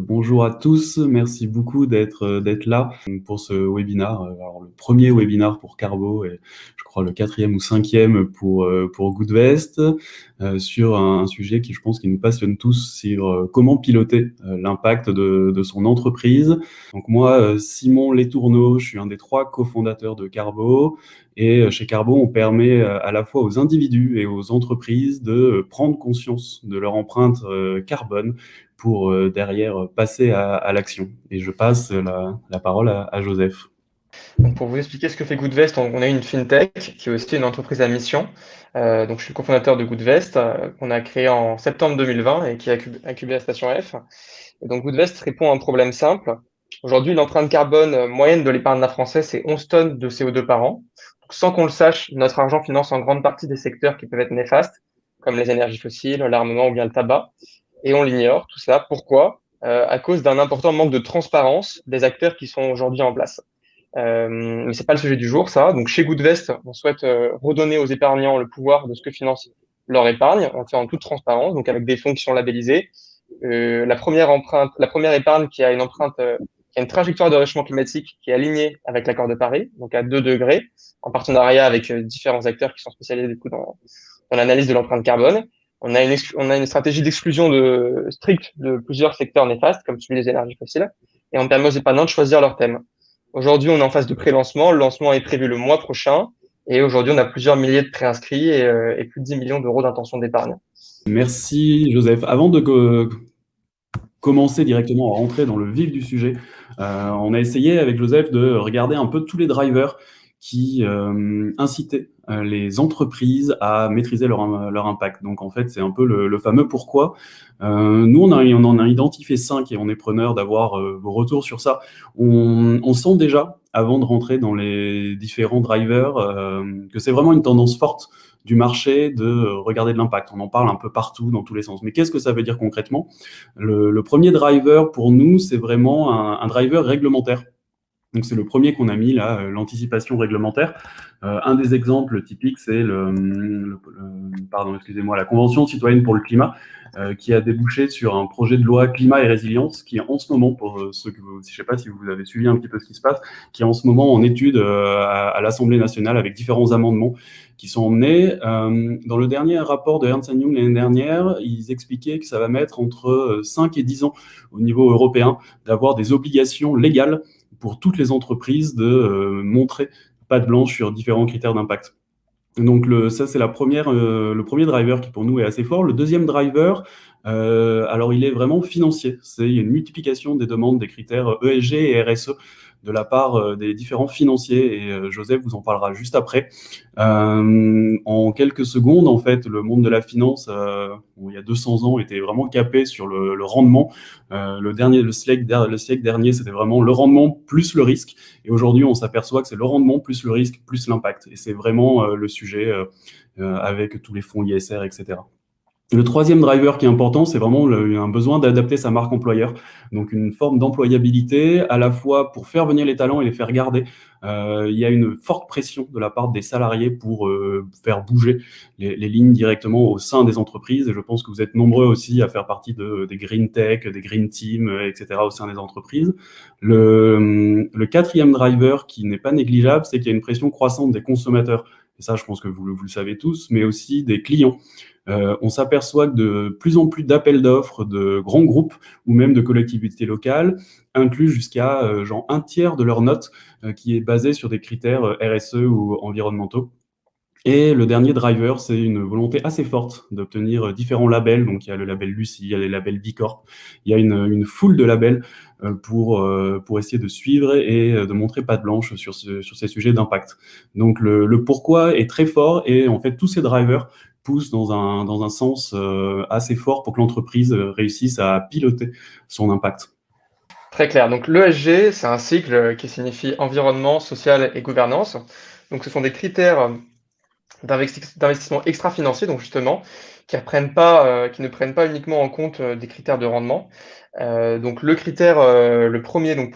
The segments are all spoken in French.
Bonjour à tous, merci beaucoup d'être là pour ce webinar. Alors le premier webinar pour Carbo et je crois le quatrième ou cinquième pour Goodvest, sur un sujet qui je pense qui nous passionne tous, sur comment piloter l'impact de son entreprise. Donc moi, Simon Letourneau, je suis un des 3 cofondateurs de Carbo. Et chez Carbo, on permet à la fois aux individus et aux entreprises de prendre conscience de leur empreinte carbone pour derrière passer à l'action. Et je passe la parole à Joseph. Donc pour vous expliquer ce que fait Goodvest, on a une fintech qui est aussi une entreprise à mission. Donc je suis le cofondateur de Goodvest, qu'on a créé en septembre 2020 et qui a incubé la station F. Et donc Goodvest répond à un problème simple. Aujourd'hui, l'empreinte carbone moyenne de l'épargne d'un Français, c'est 11 tonnes de CO2 par an. Donc, sans qu'on le sache, notre argent finance en grande partie des secteurs qui peuvent être néfastes, comme les énergies fossiles, l'armement ou bien le tabac. Et on l'ignore, tout ça. Pourquoi? À cause d'un important manque de transparence des acteurs qui sont aujourd'hui en place. Mais c'est pas le sujet du jour, ça. Donc, chez Goodvest, on souhaite redonner aux épargnants le pouvoir de ce que finance leur épargne, on le fait en toute transparence, donc avec des fonds qui sont labellisés. La première épargne qui a une empreinte, qui a une trajectoire de réchauffement climatique qui est alignée avec l'accord de Paris, donc à 2 degrés, en partenariat avec différents acteurs qui sont spécialisés du coup dans l'analyse de l'empreinte carbone. On a une stratégie d'exclusion stricte de plusieurs secteurs néfastes, comme celui des énergies fossiles, et on permet aux épargnants de choisir leur thème. Aujourd'hui, on est en phase de pré-lancement. Le lancement est prévu le mois prochain. Et aujourd'hui, on a plusieurs milliers de préinscrits et plus de 10 millions d'euros d'intention d'épargne. Merci Joseph. Avant de commencer directement à rentrer dans le vif du sujet, on a essayé avec Joseph de regarder un peu tous les drivers qui incitaient les entreprises à maîtriser leur impact. Donc en fait, c'est un peu le fameux pourquoi. Nous, on en a identifié 5 et on est preneur d'avoir vos retours sur ça. On sent déjà, avant de rentrer dans les différents drivers, que c'est vraiment une tendance forte du marché de regarder de l'impact. On en parle un peu partout, dans tous les sens. Mais qu'est-ce que ça veut dire concrètement? Le premier driver pour nous, c'est vraiment un driver réglementaire. Donc c'est le premier qu'on a mis là, l'anticipation réglementaire. Un des exemples typiques, c'est la Convention citoyenne pour le climat, qui a débouché sur un projet de loi climat et résilience qui en ce moment, pour ceux que je ne sais pas si vous avez suivi un petit peu ce qui se passe, qui est en ce moment en étude à l'Assemblée nationale avec différents amendements qui sont emmenés. Dans le dernier rapport de Ernst & Young l'année dernière, ils expliquaient que ça va mettre entre 5 et 10 ans au niveau européen d'avoir des obligations légales pour toutes les entreprises de montrer patte blanche sur différents critères d'impact. Donc ça, c'est le premier driver qui pour nous est assez fort. Le deuxième driver, alors il est vraiment financier. C'est une multiplication des demandes des critères ESG et RSE de la part des différents financiers. Et Joseph vous en parlera juste après. En quelques secondes, en fait, le monde de la finance, il y a 200 ans, était vraiment capé sur le rendement. Le siècle dernier, c'était vraiment le rendement plus le risque. Et aujourd'hui, on s'aperçoit que c'est le rendement plus le risque plus l'impact. Et c'est vraiment le sujet avec tous les fonds ISR, etc. Le troisième driver qui est important, c'est vraiment un besoin d'adapter sa marque employeur. Donc une forme d'employabilité, à la fois pour faire venir les talents et les faire garder. Il y a une forte pression de la part des salariés pour faire bouger les lignes directement au sein des entreprises. Et je pense que vous êtes nombreux aussi à faire partie des green tech, des green teams, etc. au sein des entreprises. Le quatrième driver qui n'est pas négligeable, c'est qu'il y a une pression croissante des consommateurs. Et ça, je pense que vous le savez tous, mais aussi des clients. On s'aperçoit que de plus en plus d'appels d'offres de grands groupes ou même de collectivités locales incluent jusqu'à genre un tiers de leur note qui est basée sur des critères RSE ou environnementaux. Et le dernier driver, c'est une volonté assez forte d'obtenir différents labels. Donc, il y a le label Lucie, il y a les labels Bicorp. Il y a une foule de labels pour essayer de suivre et de montrer patte blanche sur ces sujets d'impact. Donc, le pourquoi est très fort et en fait, tous ces drivers poussent dans un sens assez fort pour que l'entreprise réussisse à piloter son impact. Très clair. Donc l'ESG, c'est un cycle qui signifie environnement, social et gouvernance. Donc ce sont des critères d'investissement extra-financier, donc justement, qui ne prennent pas uniquement en compte des critères de rendement. Donc le premier, donc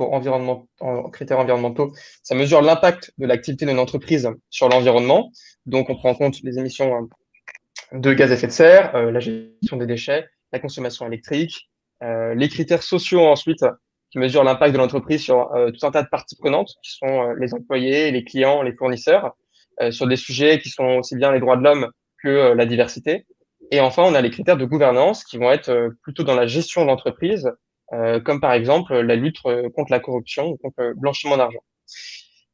critères environnementaux, ça mesure l'impact de l'activité d'une entreprise sur l'environnement. Donc on prend en compte les émissions de gaz à effet de serre, la gestion des déchets, la consommation électrique, Les critères sociaux ensuite, qui mesurent l'impact de l'entreprise sur tout un tas de parties prenantes, qui sont les employés, les clients, les fournisseurs, sur des sujets qui sont aussi bien les droits de l'homme que la diversité. Et enfin, on a les critères de gouvernance qui vont être plutôt dans la gestion de l'entreprise, comme par exemple la lutte contre la corruption ou contre le blanchiment d'argent.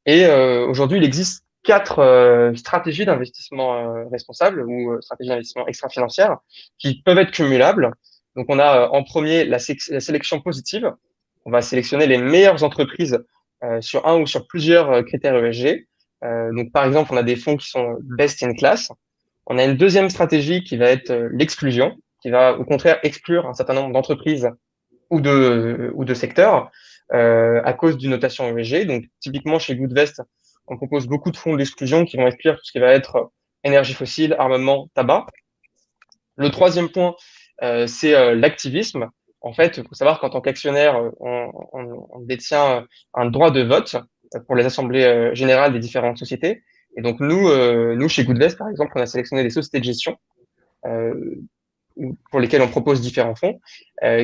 Et aujourd'hui, il existe 4 stratégies d'investissement responsable ou stratégies d'investissement extra-financières qui peuvent être cumulables. Donc, on a en premier la sélection positive. On va sélectionner les meilleures entreprises sur un ou sur plusieurs critères ESG. Donc, par exemple, on a des fonds qui sont best in class. On a une deuxième stratégie qui va être l'exclusion, qui va au contraire exclure un certain nombre d'entreprises ou de secteurs à cause d'une notation ESG. Donc, typiquement, chez Goodvest, on propose beaucoup de fonds d'exclusion qui vont exclure tout ce qui va être énergie fossile, armement, tabac. Le troisième point, c'est l'activisme. En fait, il faut savoir qu'en tant qu'actionnaire, on détient un droit de vote pour les assemblées générales des différentes sociétés. Et donc, nous, chez Goodvest, par exemple, on a sélectionné des sociétés de gestion pour lesquelles on propose différents fonds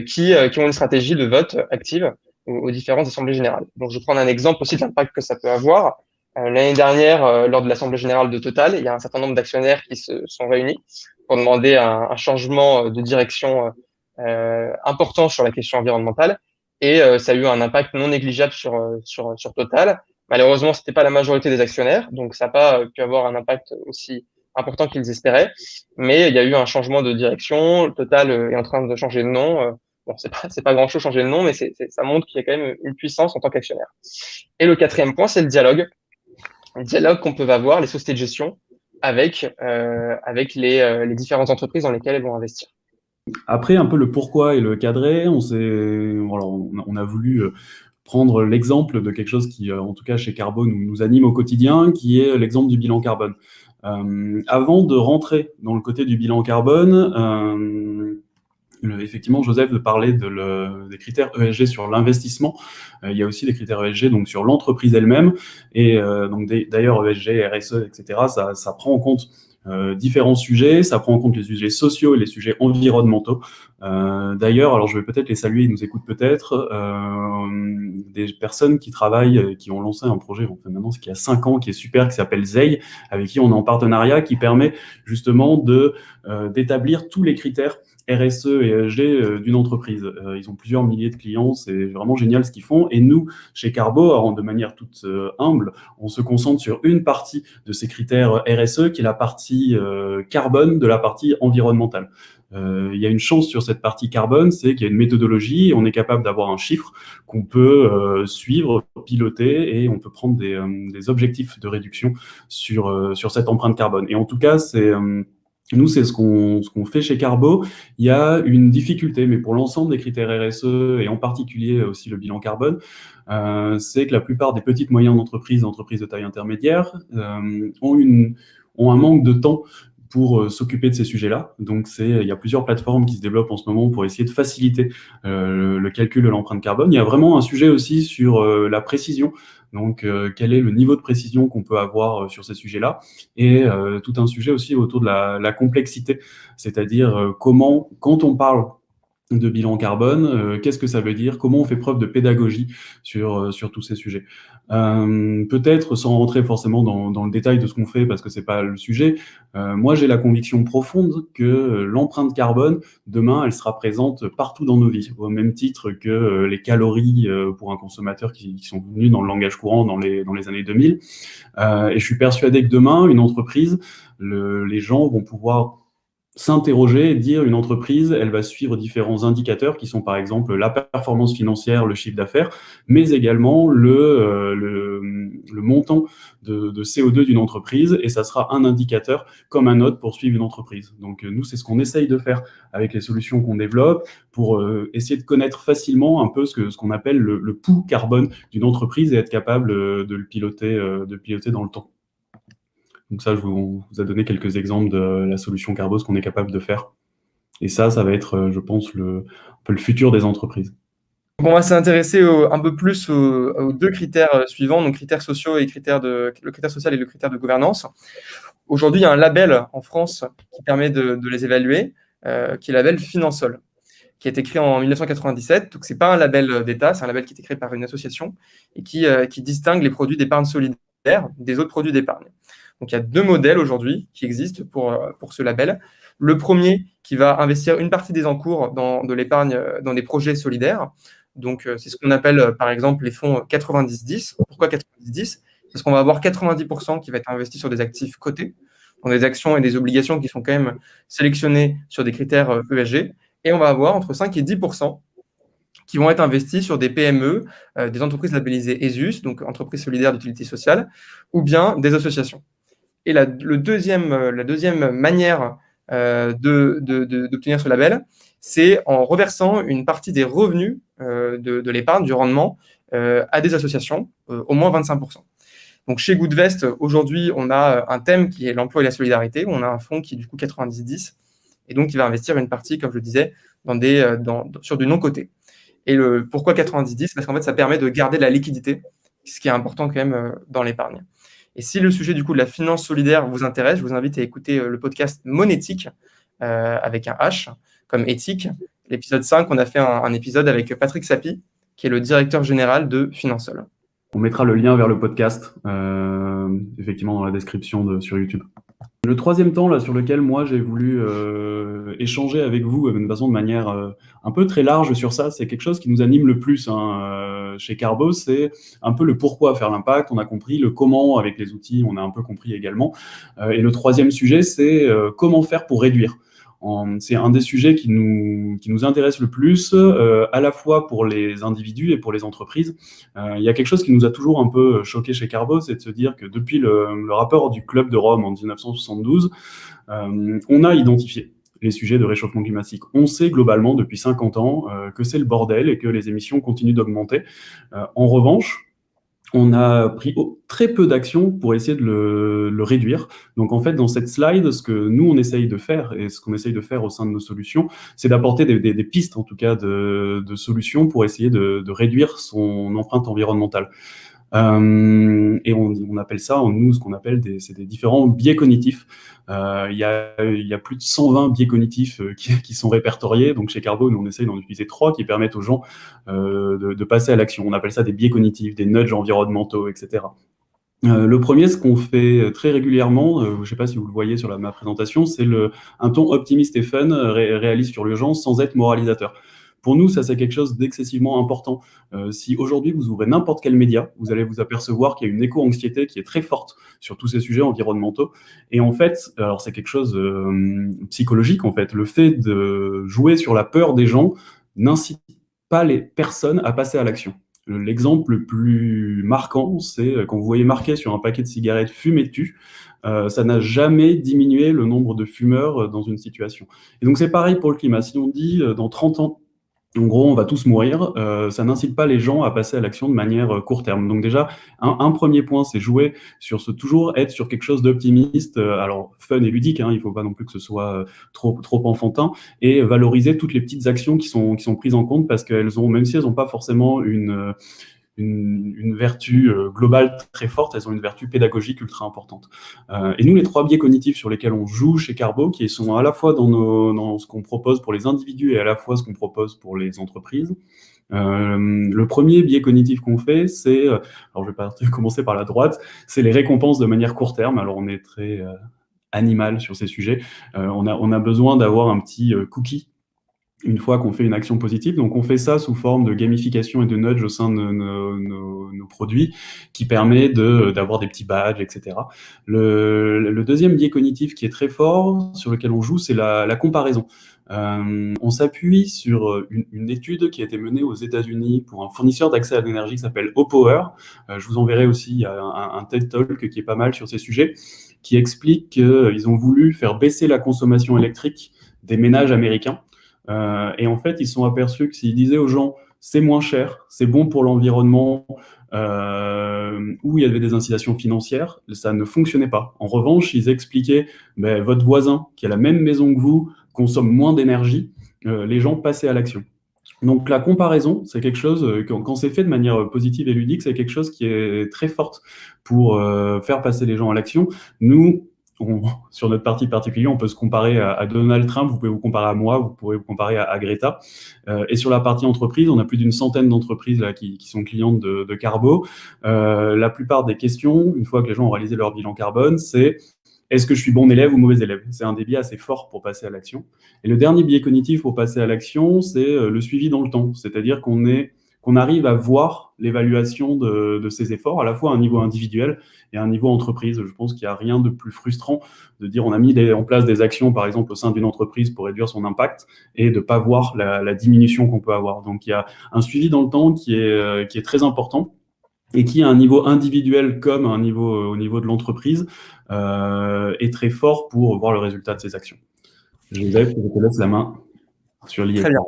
qui ont une stratégie de vote active aux différentes assemblées générales. Donc, je vais prendre un exemple aussi de l'impact que ça peut avoir. L'année dernière, lors de l'Assemblée générale de Total, il y a un certain nombre d'actionnaires qui se sont réunis pour demander un changement de direction important sur la question environnementale. Et ça a eu un impact non négligeable sur Total. Malheureusement, c'était pas la majorité des actionnaires, donc ça n'a pas pu avoir un impact aussi important qu'ils espéraient. Mais il y a eu un changement de direction. Total est en train de changer de nom. Bon, c'est pas grand-chose changer de nom, mais ça montre qu'il y a quand même une puissance en tant qu'actionnaire. Et le quatrième point, c'est le dialogue. Le dialogue qu'on peut avoir, les sociétés de gestion, avec les différentes entreprises dans lesquelles elles vont investir. Après, un peu le pourquoi et le cadrer, on a voulu prendre l'exemple de quelque chose qui, en tout cas chez Carbo, nous anime au quotidien, qui est l'exemple du bilan carbone. Avant de rentrer dans le côté du bilan carbone, effectivement, Joseph parlait des critères ESG sur l'investissement. Il y a aussi des critères ESG donc sur l'entreprise elle-même. Et donc d'ailleurs, ESG, RSE, etc., ça prend en compte différents sujets. Ça prend en compte les sujets sociaux et les sujets environnementaux. D'ailleurs, alors je vais peut-être les saluer, ils nous écoutent peut-être, des personnes qui travaillent, qui ont lancé un projet, enfin maintenant, qui a 5 ans, qui est super, qui s'appelle ZEI, avec qui on est en partenariat, qui permet justement d'établir tous les critères RSE et ESG d'une entreprise. Ils ont plusieurs milliers de clients, c'est vraiment génial ce qu'ils font. Et nous, chez Carbo, alors, de manière toute humble, on se concentre sur une partie de ces critères RSE, qui est la partie carbone de la partie environnementale. Il y a une chance sur cette partie carbone, c'est qu'il y a une méthodologie, et on est capable d'avoir un chiffre qu'on peut suivre, piloter, et on peut prendre des objectifs de réduction sur cette empreinte carbone. Et en tout cas, nous, c'est ce qu'on fait chez Carbo. Il y a une difficulté, mais pour l'ensemble des critères RSE, et en particulier aussi le bilan carbone, c'est que la plupart des petites moyennes entreprises de taille intermédiaire, ont un manque de temps pour s'occuper de ces sujets-là. Donc, il y a plusieurs plateformes qui se développent en ce moment pour essayer de faciliter le calcul de l'empreinte carbone. Il y a vraiment un sujet aussi sur la précision. Donc, quel est le niveau de précision qu'on peut avoir sur ces sujets-là, et tout un sujet aussi autour de la complexité, c'est-à-dire comment, quand on parle de bilan carbone, qu'est-ce que ça veut dire, comment on fait preuve de pédagogie sur tous ces sujets. Peut-être sans rentrer forcément dans le détail de ce qu'on fait, parce que c'est pas le sujet, moi j'ai la conviction profonde que l'empreinte carbone, demain, elle sera présente partout dans nos vies, au même titre que les calories pour un consommateur qui sont venus dans le langage courant dans les années 2000. Et je suis persuadé que demain, une entreprise, les gens vont pouvoir s'interroger et dire une entreprise, elle va suivre différents indicateurs qui sont par exemple la performance financière, le chiffre d'affaires, mais également le montant de CO2 d'une entreprise, et ça sera un indicateur comme un autre pour suivre une entreprise. Donc nous, c'est ce qu'on essaye de faire avec les solutions qu'on développe pour essayer de connaître facilement un peu ce qu'on appelle le pouls carbone d'une entreprise et être capable de le piloter dans le temps. Donc ça, je vous ai donné quelques exemples de la solution Carbo, ce qu'on est capable de faire. Et ça va être, je pense, un peu le futur des entreprises. Donc on va s'intéresser un peu plus aux 2 critères suivants, donc critères sociaux et le critère social et le critère de gouvernance. Aujourd'hui, il y a un label en France qui permet de les évaluer, qui est le label Finansol. qui a été créé en 1997. Donc, ce n'est pas un label d'État, c'est un label qui a été créé par une association et qui distingue les produits d'épargne solidaire des autres produits d'épargne. Donc, il y a 2 modèles aujourd'hui qui existent pour ce label. Le premier qui va investir une partie des encours de l'épargne dans des projets solidaires. Donc, c'est ce qu'on appelle, par exemple, les fonds 90-10. Pourquoi 90-10 ? Parce qu'on va avoir 90% qui va être investi sur des actifs cotés, dans des actions et des obligations qui sont quand même sélectionnées sur des critères ESG. Et on va avoir entre 5 et 10% qui vont être investis sur des PME, des entreprises labellisées ESUS, donc entreprises solidaires d'utilité sociale, ou bien des associations. Et la deuxième manière d'obtenir ce label, c'est en reversant une partie des revenus de l'épargne, du rendement, à des associations, au moins 25%. Donc chez Goodvest, aujourd'hui, on a un thème qui est l'emploi et la solidarité, où on a un fonds qui est du coup 90-10, et donc qui va investir une partie, comme je le disais, sur du non-coté. Et pourquoi 90-10 ? Parce qu'en fait, ça permet de garder de la liquidité, ce qui est important quand même dans l'épargne. Et si le sujet du coup de la finance solidaire vous intéresse, je vous invite à écouter le podcast Monétique, avec un H, comme éthique. L'épisode 5, on a fait un épisode avec Patrick Sapie, qui est le directeur général de Finansol. On mettra le lien vers le podcast, effectivement, dans la description sur YouTube. Le troisième temps là, sur lequel moi j'ai voulu échanger avec vous de manière un peu très large sur ça, c'est quelque chose qui nous anime le plus chez Carbo, c'est un peu le pourquoi faire l'impact. On a compris le comment avec les outils, on a un peu compris également. Et le troisième sujet, c'est comment faire pour réduire. C'est un des sujets qui nous intéresse le plus, à la fois pour les individus et pour les entreprises. Il y a quelque chose qui nous a toujours un peu choqué chez Carbo, c'est de se dire que depuis le rapport du Club de Rome en 1972, on a identifié les sujets de réchauffement climatique. On sait globalement depuis 50 ans que c'est le bordel et que les émissions continuent d'augmenter. En revanche, on a pris très peu d'actions pour essayer de le réduire. Donc en fait, dans cette slide, ce que nous, on essaye de faire, et ce qu'on essaye de faire au sein de nos solutions, c'est d'apporter des pistes, en tout cas, de solutions pour essayer de réduire son empreinte environnementale. Et on appelle ça, nous, ce qu'on appelle c'est des différents biais cognitifs. Il y a plus de 120 biais cognitifs qui sont répertoriés. Donc chez Carbo, nous, on essaye d'en utiliser 3 qui permettent aux gens de passer à l'action. On appelle ça des biais cognitifs, des nudges environnementaux, etc. Le premier, ce qu'on fait très régulièrement, je ne sais pas si vous le voyez sur ma présentation, c'est un ton optimiste et fun, réaliste sur l'urgence, sans être moralisateur. Pour nous, ça, c'est quelque chose d'excessivement important. Si aujourd'hui, vous ouvrez n'importe quel média, vous allez vous apercevoir qu'il y a une éco-anxiété qui est très forte sur tous ces sujets environnementaux. Et en fait, alors c'est quelque chose psychologique, en fait. Le fait de jouer sur la peur des gens n'incite pas les personnes à passer à l'action. L'exemple le plus marquant, c'est quand vous voyez marqué sur un paquet de cigarettes « Fumez-tu », ça n'a jamais diminué le nombre de fumeurs dans une situation. Et donc c'est pareil pour le climat. Si on dit dans 30 ans, en gros, on va tous mourir, ça n'incite pas les gens à passer à l'action de manière court terme. Donc déjà, un premier point, c'est jouer sur toujours être sur quelque chose d'optimiste, alors fun et ludique, il ne faut pas non plus que ce soit trop enfantin, et valoriser toutes les petites actions qui sont prises en compte parce qu'elles ont, même si elles n'ont pas forcément une vertu globale très forte, elles ont une vertu pédagogique ultra importante. Et nous, les 3 biais cognitifs sur lesquels on joue chez Carbo, qui sont à la fois dans ce qu'on propose pour les individus et à la fois ce qu'on propose pour les entreprises. Le premier biais cognitif qu'on fait, c'est, alors je vais commencer par la droite, c'est les récompenses de manière court terme. Alors on est très animal sur ces sujets. On a besoin d'avoir un petit cookie une fois qu'on fait une action positive. Donc on fait ça sous forme de gamification et de nudge au sein de nos produits qui permet d'avoir des petits badges, etc. Le deuxième biais cognitif qui est très fort, sur lequel on joue, c'est la comparaison. On s'appuie sur une étude qui a été menée aux États-Unis pour un fournisseur d'accès à l'énergie qui s'appelle Opower. Je vous enverrai aussi un TED Talk qui est pas mal sur ces sujets, qui explique qu'ils ont voulu faire baisser la consommation électrique des ménages américains. Et en fait, ils se sont aperçus que s'ils disaient aux gens « c'est moins cher, c'est bon pour l'environnement », où il y avait des incitations financières, ça ne fonctionnait pas. En revanche, ils expliquaient votre voisin qui a la même maison que vous consomme moins d'énergie, les gens passaient à l'action. Donc la comparaison, c'est quelque chose, quand c'est fait de manière positive et ludique, c'est quelque chose qui est très forte pour faire passer les gens à l'action. Nous, sur notre partie particulière, on peut se comparer à Donald Trump, vous pouvez vous comparer à moi, vous pouvez vous comparer à Greta. Et sur la partie entreprise, on a plus d'une centaine d'entreprises là, qui sont clientes de Carbo. La plupart des questions, une fois que les gens ont réalisé leur bilan carbone, c'est est-ce que je suis bon élève ou mauvais élève? C'est un des biais assez fort pour passer à l'action. Et le dernier biais cognitif pour passer à l'action, c'est le suivi dans le temps. C'est-à-dire qu'on arrive à voir l'évaluation de ses efforts, à la fois à un niveau individuel et à un niveau entreprise. Je pense qu'il n'y a rien de plus frustrant de dire on a mis en place des actions, par exemple, au sein d'une entreprise pour réduire son impact et de ne pas voir la diminution qu'on peut avoir. Donc, il y a un suivi dans le temps qui est très important et qui, à un niveau individuel comme au niveau de l'entreprise, est très fort pour voir le résultat de ses actions. Joseph, je te laisse la main sur l'ISR. Très bien.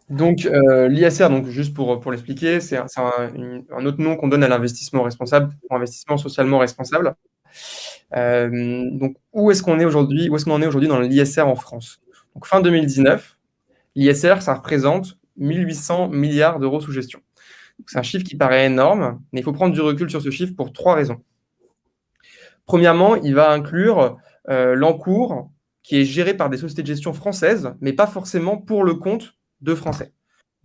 Donc, l'ISR, donc, juste pour l'expliquer, c'est un autre nom qu'on donne à l'investissement responsable, ou investissement socialement responsable. Donc, où est-ce qu'on en est aujourd'hui dans l'ISR en France? Donc, fin 2019, l'ISR, ça représente 1800 milliards d'euros sous gestion. C'est un chiffre qui paraît énorme, mais il faut prendre du recul sur ce chiffre pour 3 raisons. Premièrement, il va inclure l'encours qui est géré par des sociétés de gestion françaises, mais pas forcément pour le compte de Français.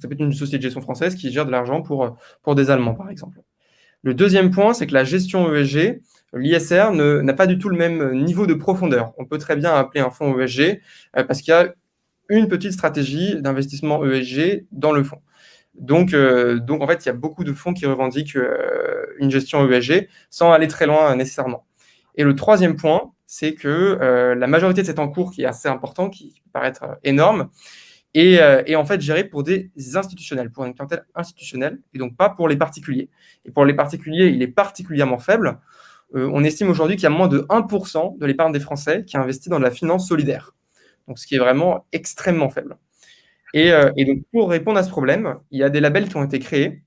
Ça peut être une société de gestion française qui gère de l'argent pour des Allemands, par exemple. Le deuxième point, c'est que la gestion ESG, l'ISR, n'a pas du tout le même niveau de profondeur. On peut très bien appeler un fonds ESG parce qu'il y a une petite stratégie d'investissement ESG dans le fonds. Donc, en fait, il y a beaucoup de fonds qui revendiquent une gestion ESG sans aller très loin nécessairement. Et le troisième point, c'est que la majorité de cet encours, qui est assez important, qui peut paraître énorme, est en fait géré pour des institutionnels, pour une clientèle institutionnelle, et donc pas pour les particuliers. Et pour les particuliers, il est particulièrement faible. On estime aujourd'hui qu'il y a moins de 1% de l'épargne des Français qui investit dans de la finance solidaire. Donc, ce qui est vraiment extrêmement faible. Et donc, pour répondre à ce problème, il y a des labels qui ont été créés.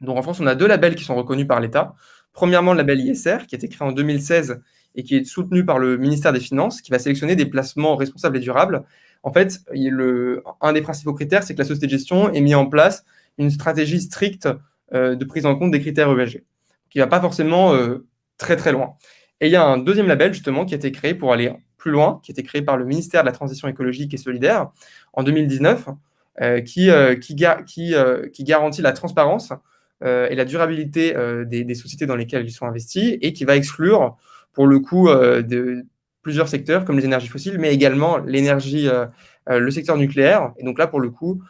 Donc, en France, on a 2 labels qui sont reconnus par l'État. Premièrement, le label ISR, qui a été créé en 2016 et qui est soutenu par le ministère des Finances, qui va sélectionner des placements responsables et durables. En fait, un des principaux critères, c'est que la société de gestion ait mis en place une stratégie stricte de prise en compte des critères ESG, qui ne va pas forcément très, très loin. Et il y a un deuxième label, justement, qui a été créé pour aller plus loin, qui a été créé par le ministère de la Transition écologique et solidaire en 2019, qui garantit la transparence et la durabilité des sociétés dans lesquelles ils sont investis et qui va exclure, pour le coup, de plusieurs secteurs comme les énergies fossiles, mais également l'énergie, le secteur nucléaire. Et donc là, pour le coup,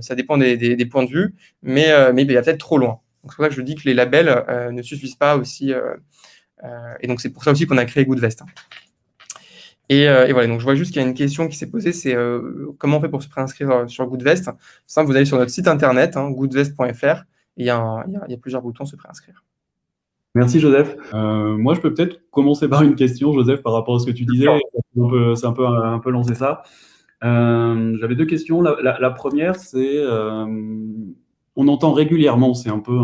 ça dépend des points de vue, mais il y a peut-être trop loin. Donc c'est pour ça que je dis que les labels ne suffisent pas aussi. Et donc c'est pour ça aussi qu'on a créé Goodvest. Et voilà, donc je vois juste qu'il y a une question qui s'est posée, c'est comment on fait pour se préinscrire sur Goodvest. C'est simple, vous allez sur notre site internet, goodvest.fr, et il y a plusieurs boutons se préinscrire. Merci Joseph. Moi, je peux peut-être commencer par une question, Joseph, par rapport à ce que tu disais. C'est un peu lancer ça. J'avais 2 questions. La première, c'est on entend régulièrement, c'est un peu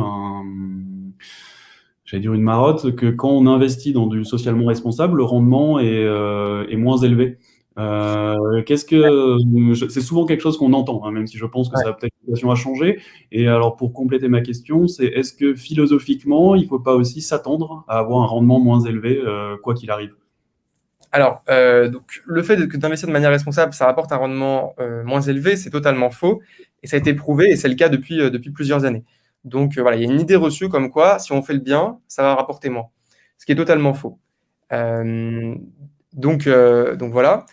j'allais dire une marotte, que quand on investit dans du socialement responsable, le rendement est moins élevé. C'est souvent quelque chose qu'on entend, hein, même si je pense que ça va peut-être situation à changer. Et alors, pour compléter ma question, c'est est-ce que philosophiquement, il ne faut pas aussi s'attendre à avoir un rendement moins élevé, quoi qu'il arrive? Alors, donc, le fait d'investir de manière responsable, ça rapporte un rendement moins élevé, c'est totalement faux. Et ça a été prouvé, et c'est le cas depuis plusieurs années. Donc, voilà, il y a une idée reçue comme quoi, si on fait le bien, ça va rapporter moins. Ce qui est totalement faux. Donc voilà.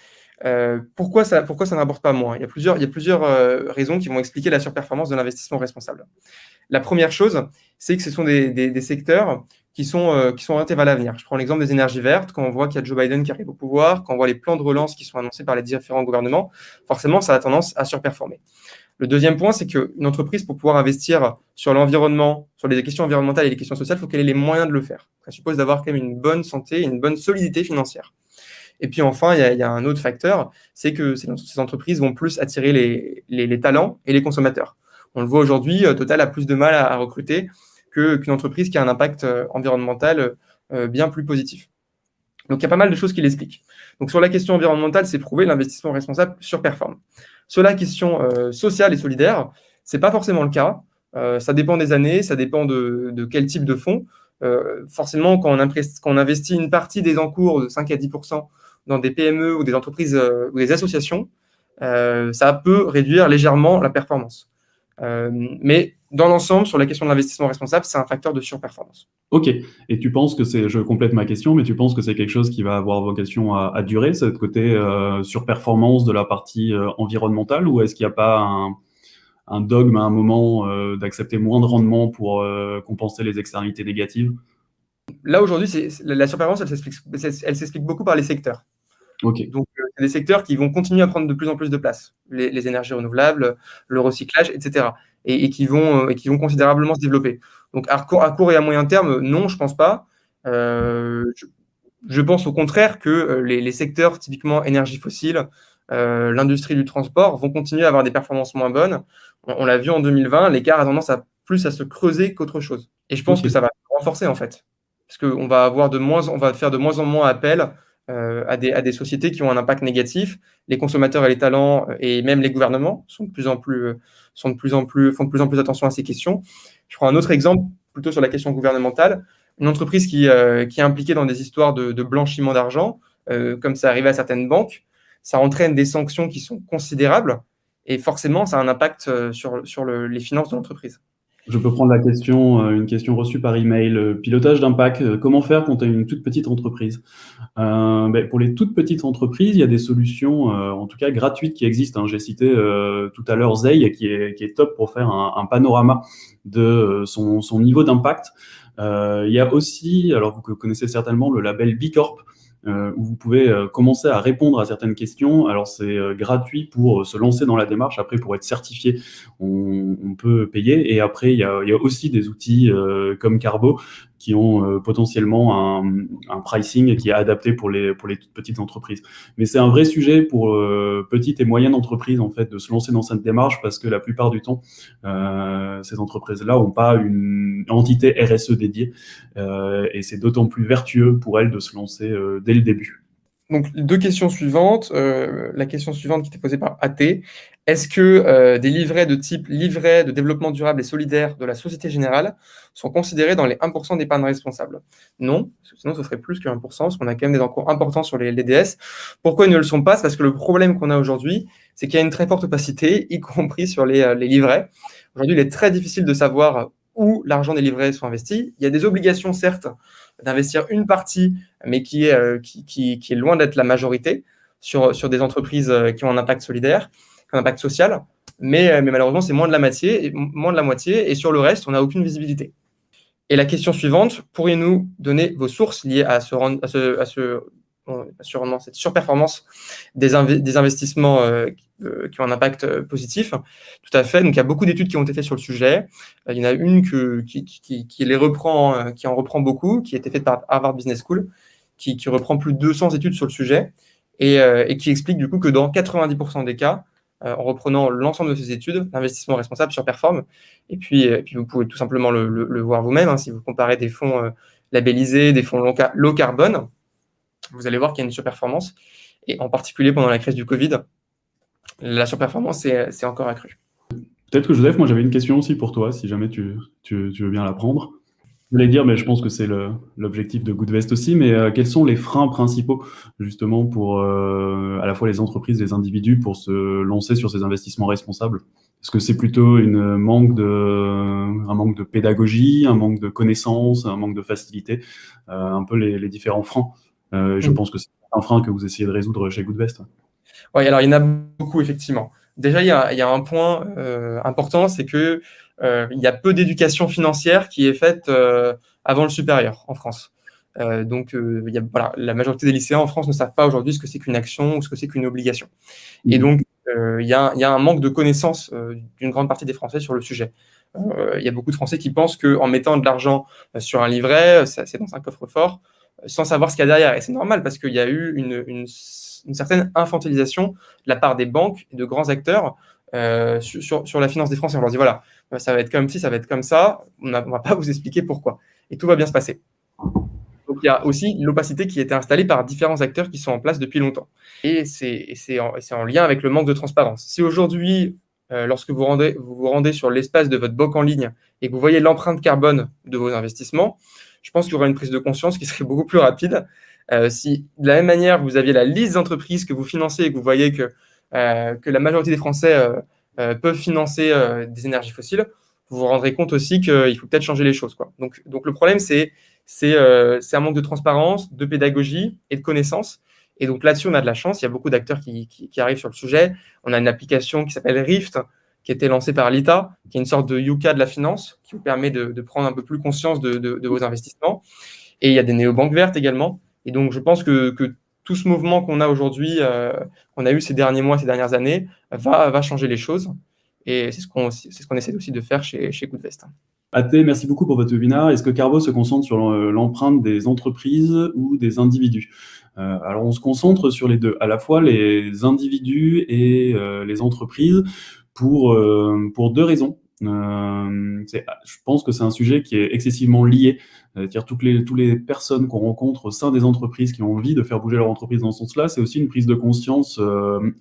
Pourquoi ça ne rapporte pas moins? Il y a plusieurs raisons qui vont expliquer la surperformance de l'investissement responsable. La première chose, c'est que ce sont des secteurs qui sont orientés vers l'avenir. Je prends l'exemple des énergies vertes. Quand on voit qu'il y a Joe Biden qui arrive au pouvoir, quand on voit les plans de relance qui sont annoncés par les différents gouvernements, forcément, ça a tendance à surperformer. Le deuxième point, c'est qu'une entreprise, pour pouvoir investir sur l'environnement, sur les questions environnementales et les questions sociales, il faut qu'elle ait les moyens de le faire. Ça suppose d'avoir quand même une bonne santé et une bonne solidité financière. Et puis enfin, il y a un autre facteur, c'est que ces entreprises vont plus attirer les talents et les consommateurs. On le voit aujourd'hui, Total a plus de mal à recruter qu'une entreprise qui a un impact environnemental bien plus positif. Donc, il y a pas mal de choses qui l'expliquent. Donc, sur la question environnementale, c'est prouvé, l'investissement responsable surperforme. Sur la question sociale et solidaire, ce n'est pas forcément le cas. Ça dépend des années, ça dépend de quel type de fonds. forcément, quand on investit une partie des encours de 5 à 10% dans des PME ou des entreprises ou des associations, ça peut réduire légèrement la performance. Mais dans l'ensemble, sur la question de l'investissement responsable, c'est un facteur de surperformance. Ok. Et tu penses que je complète ma question, mais tu penses que c'est quelque chose qui va avoir vocation à durer, ce côté surperformance de la partie environnementale, ou est-ce qu'il n'y a pas un dogme à un moment d'accepter moins de rendement pour compenser les externalités négatives? Là, aujourd'hui, la surperformance, elle s'explique beaucoup par les secteurs. Ok. Donc, c'est des secteurs qui vont continuer à prendre de plus en plus de place. Les énergies renouvelables, le recyclage, etc. Et qui vont considérablement se développer. Donc, à court et à moyen terme, non, je ne pense pas. Je pense au contraire que les secteurs typiquement énergie fossile, l'industrie du transport vont continuer à avoir des performances moins bonnes. On l'a vu en 2020, l'écart a tendance plus à se creuser qu'autre chose. Et je pense que ça va se renforcer en fait. Parce qu'on va faire de moins en moins appel à des sociétés qui ont un impact négatif. Les consommateurs et les talents et même les gouvernements font de plus en plus attention à ces questions. Je prends un autre exemple plutôt sur la question gouvernementale. Une entreprise qui est impliquée dans des histoires de blanchiment d'argent, comme ça arrive à certaines banques, ça entraîne des sanctions qui sont considérables et forcément, ça a un impact sur les finances de l'entreprise. Je peux prendre une question reçue par email. Pilotage d'impact, comment faire quand tu as une toute petite entreprise? Pour les toutes petites entreprises, il y a des solutions, en tout cas gratuites, qui existent. J'ai cité tout à l'heure Zeil, qui est top pour faire un panorama de son niveau d'impact. Il y a aussi, alors vous connaissez certainement le label B Corp, où vous pouvez commencer à répondre à certaines questions. Alors c'est gratuit pour se lancer dans la démarche. Après, pour être certifié, on peut payer. Et après, il y a aussi des outils comme Carbo qui ont potentiellement un pricing qui est adapté pour les toutes petites entreprises. Mais c'est un vrai sujet pour petites et moyennes entreprises en fait de se lancer dans cette démarche, parce que la plupart du temps, ces entreprises-là n'ont pas une entité RSE dédiée et c'est d'autant plus vertueux pour elles de se lancer dès le début. Donc, deux questions suivantes. La question suivante qui était posée par AT. Est-ce que des livrets de type livret de développement durable et solidaire de la Société Générale sont considérés dans les 1% d'épargne responsable? Non, parce que sinon ce serait plus que 1%, parce qu'on a quand même des encours importants sur les LDDS. Pourquoi ils ne le sont pas? C'est parce que le problème qu'on a aujourd'hui, c'est qu'il y a une très forte opacité, y compris sur les livrets. Aujourd'hui, il est très difficile de savoir où l'argent des livrets sont investis. Il y a des obligations, certes, d'investir une partie, mais qui est loin d'être la majorité sur des entreprises qui ont un impact solidaire, qui ont un impact social, mais malheureusement, c'est moins de la moitié, et sur le reste, on n'a aucune visibilité. Et la question suivante, pourriez-vous donner vos sources liées à cette surperformance des investissements qui ont un impact positif? Tout à fait. Donc, il y a beaucoup d'études qui ont été faites sur le sujet. Il y en a une qui en reprend beaucoup, qui a été faite par Harvard Business School, qui reprend plus de 200 études sur le sujet et qui explique du coup que dans 90% des cas, en reprenant l'ensemble de ces études, l'investissement responsable surperforme. Et puis vous pouvez tout simplement le voir vous-même. Si vous comparez des fonds labellisés, des fonds low carbone, vous allez voir qu'il y a une surperformance. Et en particulier pendant la crise du Covid, la surperformance s'est encore accrue. Peut-être que Joseph, moi j'avais une question aussi pour toi, si jamais tu veux bien la prendre. Je voulais dire, mais je pense que c'est l'objectif de Goodvest aussi, mais quels sont les freins principaux justement pour à la fois les entreprises, les individus, pour se lancer sur ces investissements responsables? Est-ce que c'est plutôt un manque de pédagogie, un manque de connaissances, un manque de facilité, un peu les différents freins? Je pense que c'est un frein que vous essayez de résoudre chez Goodvest. Oui, alors il y en a beaucoup, effectivement. Déjà, il y a un point important, c'est que il y a peu d'éducation financière qui est faite avant le supérieur en France. Donc, la majorité des lycéens en France ne savent pas aujourd'hui ce que c'est qu'une action ou ce que c'est qu'une obligation. Et donc, il y a un manque de connaissance d'une grande partie des Français sur le sujet. Il y a beaucoup de Français qui pensent qu'en mettant de l'argent sur un livret, c'est dans un coffre-fort, sans savoir ce qu'il y a derrière. Et c'est normal parce qu'il y a eu une certaine infantilisation de la part des banques et de grands acteurs sur la finance des Français. On leur dit, voilà, ça va être comme ci, ça va être comme ça, on ne va pas vous expliquer pourquoi. Et tout va bien se passer. Donc, il y a aussi l'opacité qui a été installée par différents acteurs qui sont en place depuis longtemps. Et c'est en lien avec le manque de transparence. Si aujourd'hui, lorsque vous vous rendez sur l'espace de votre banque en ligne et que vous voyez l'empreinte carbone de vos investissements, je pense qu'il y aura une prise de conscience qui serait beaucoup plus rapide. Si de la même manière, vous aviez la liste d'entreprises que vous financez et que vous voyez que la majorité des Français peuvent financer des énergies fossiles, vous vous rendrez compte aussi qu'il faut peut-être changer les choses, quoi. Donc le problème, c'est un manque de transparence, de pédagogie et de connaissances. Et donc là-dessus, on a de la chance. Il y a beaucoup d'acteurs qui arrivent sur le sujet. On a une application qui s'appelle Rift, qui a été lancée par l'ITA, qui est une sorte de Yuka de la finance, qui vous permet de prendre un peu plus conscience de vos investissements. Et il y a des néobanques vertes également. Et donc, je pense que tout ce mouvement qu'on a aujourd'hui, qu'on a eu ces derniers mois, ces dernières années, va changer les choses. Et c'est ce qu'on essaie aussi de faire chez Goodvest. Athé, merci beaucoup pour votre webinaire. Est-ce que Carbo se concentre sur l'empreinte des entreprises ou des individus? Alors, on se concentre sur les deux, à la fois les individus et les entreprises pour deux raisons. Je pense que c'est un sujet qui est excessivement lié. C'est-à-dire toutes les personnes qu'on rencontre au sein des entreprises qui ont envie de faire bouger leur entreprise dans ce sens-là, c'est aussi une prise de conscience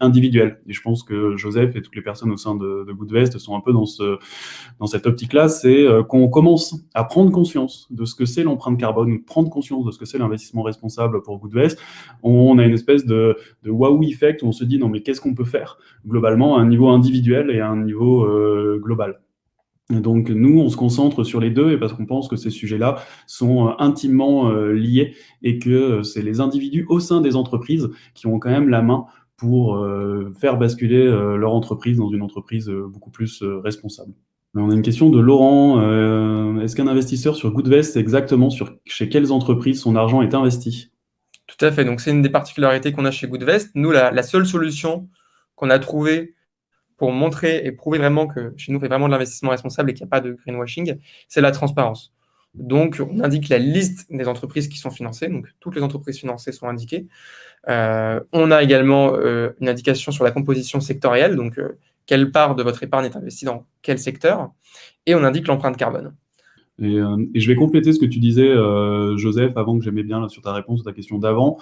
individuelle. Et je pense que Joseph et toutes les personnes au sein de Goodvest sont un peu dans cette optique-là, c'est qu'on commence à prendre conscience de ce que c'est l'empreinte carbone, prendre conscience de ce que c'est l'investissement responsable pour Goodvest. On a une espèce de wow effect où on se dit non mais qu'est-ce qu'on peut faire globalement à un niveau individuel et à un niveau global. Donc nous, on se concentre sur les deux et parce qu'on pense que ces sujets-là sont intimement liés et que c'est les individus au sein des entreprises qui ont quand même la main pour faire basculer leur entreprise dans une entreprise beaucoup plus responsable. On a une question de Laurent. Est-ce qu'un investisseur sur Goodvest sait exactement chez quelles entreprises son argent est investi? Tout à fait. Donc, c'est une des particularités qu'on a chez Goodvest. Nous, la seule solution qu'on a trouvée pour montrer et prouver vraiment que chez nous, on fait vraiment de l'investissement responsable et qu'il n'y a pas de greenwashing, c'est la transparence. Donc, on indique la liste des entreprises qui sont financées. Donc, toutes les entreprises financées sont indiquées. On a également une indication sur la composition sectorielle. Donc, quelle part de votre épargne est investie dans quel secteur. Et on indique l'empreinte carbone. Et je vais compléter ce que tu disais, Joseph, avant que j'aimais bien là, sur ta réponse à ta question d'avant.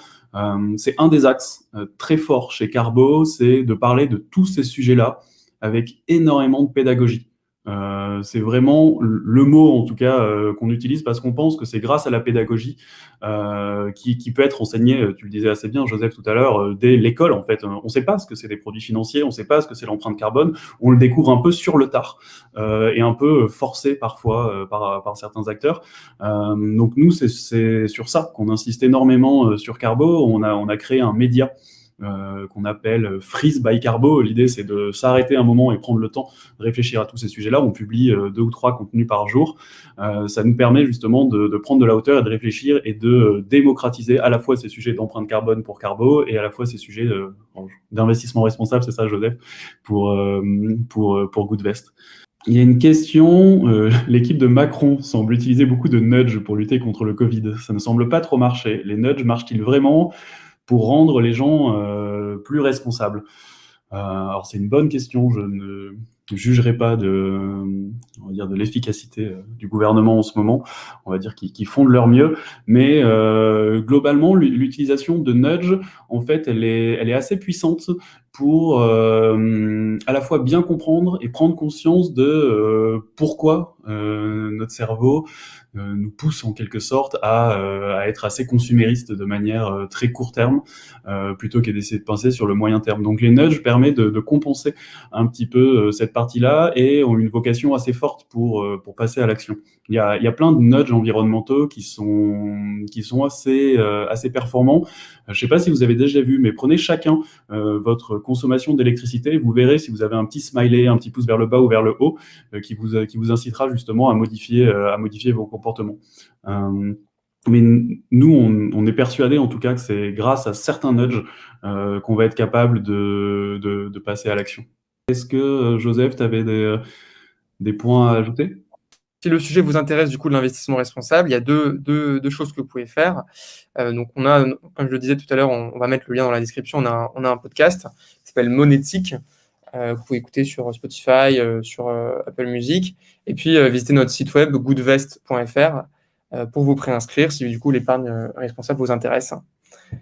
C'est un des axes très forts chez Carbo, c'est de parler de tous ces sujets-là avec énormément de pédagogie. C'est vraiment le mot, en tout cas, qu'on utilise parce qu'on pense que c'est grâce à la pédagogie qui peut être enseignée, tu le disais assez bien, Joseph, tout à l'heure, dès l'école, en fait. On ne sait pas ce que c'est des produits financiers, on ne sait pas ce que c'est l'empreinte carbone, on le découvre un peu sur le tard et un peu forcé parfois par certains acteurs. Donc nous, c'est sur ça qu'on insiste énormément sur Carbo. On a créé un média qu'on appelle Freeze by Carbo. L'idée, c'est de s'arrêter un moment et prendre le temps de réfléchir à tous ces sujets-là. On publie 2 ou 3 contenus par jour. Ça nous permet justement de prendre de la hauteur et de réfléchir et de démocratiser à la fois ces sujets d'empreinte carbone pour Carbo et à la fois ces sujets d'investissement responsable, c'est ça, Joseph, pour Goodvest. Il y a une question, l'équipe de Macron semble utiliser beaucoup de nudges pour lutter contre le Covid. Ça ne semble pas trop marcher. Les nudges marchent-ils vraiment pour rendre les gens plus responsables? Alors c'est une bonne question, je ne jugerai pas de l'efficacité du gouvernement en ce moment, on va dire qu'ils font de leur mieux, mais globalement l'utilisation de nudge, en fait, elle est assez puissante pour à la fois bien comprendre et prendre conscience de pourquoi notre cerveau nous pousse en quelque sorte à être assez consumériste de manière très court terme plutôt que d'essayer de penser sur le moyen terme. Donc les nudges permettent de compenser un petit peu cette partie-là et ont une vocation assez forte pour passer à l'action. Il y a plein de nudges environnementaux qui sont assez performants. Je ne sais pas si vous avez déjà vu, mais prenez chacun votre consommation d'électricité. Vous verrez si vous avez un petit smiley, un petit pouce vers le bas ou vers le haut, qui vous incitera justement à modifier vos comportements. Mais nous, on est persuadés en tout cas que c'est grâce à certains nudges qu'on va être capable de passer à l'action. Est-ce que, Joseph, tu avais des points à ajouter? Si le sujet vous intéresse du coup de l'investissement responsable, il y a deux choses que vous pouvez faire. Donc on a, comme je le disais tout à l'heure, on va mettre le lien dans la description, on a un podcast qui s'appelle Monétique. Vous pouvez écouter sur Spotify, sur Apple Music, et puis visiter notre site web goodvest.fr pour vous préinscrire si du coup l'épargne responsable vous intéresse.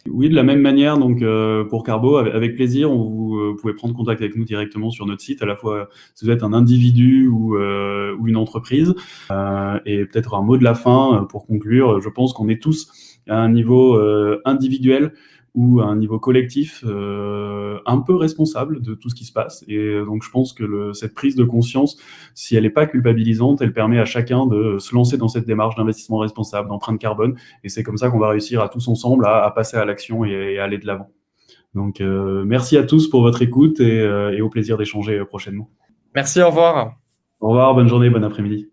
Oui, de la même manière, donc pour Carbo, avec plaisir, vous pouvez prendre contact avec nous directement sur notre site, à la fois si vous êtes un individu ou une entreprise. Et peut-être un mot de la fin pour conclure. Je pense qu'on est tous à un niveau individuel ou à un niveau collectif un peu responsable de tout ce qui se passe. Et donc je pense que cette prise de conscience, si elle n'est pas culpabilisante, elle permet à chacun de se lancer dans cette démarche d'investissement responsable, d'empreinte carbone. Et c'est comme ça qu'on va réussir à tous ensemble à passer à l'action et à aller de l'avant. Donc merci à tous pour votre écoute et au plaisir d'échanger prochainement. Merci, au revoir. Au revoir, bonne journée, bon après-midi.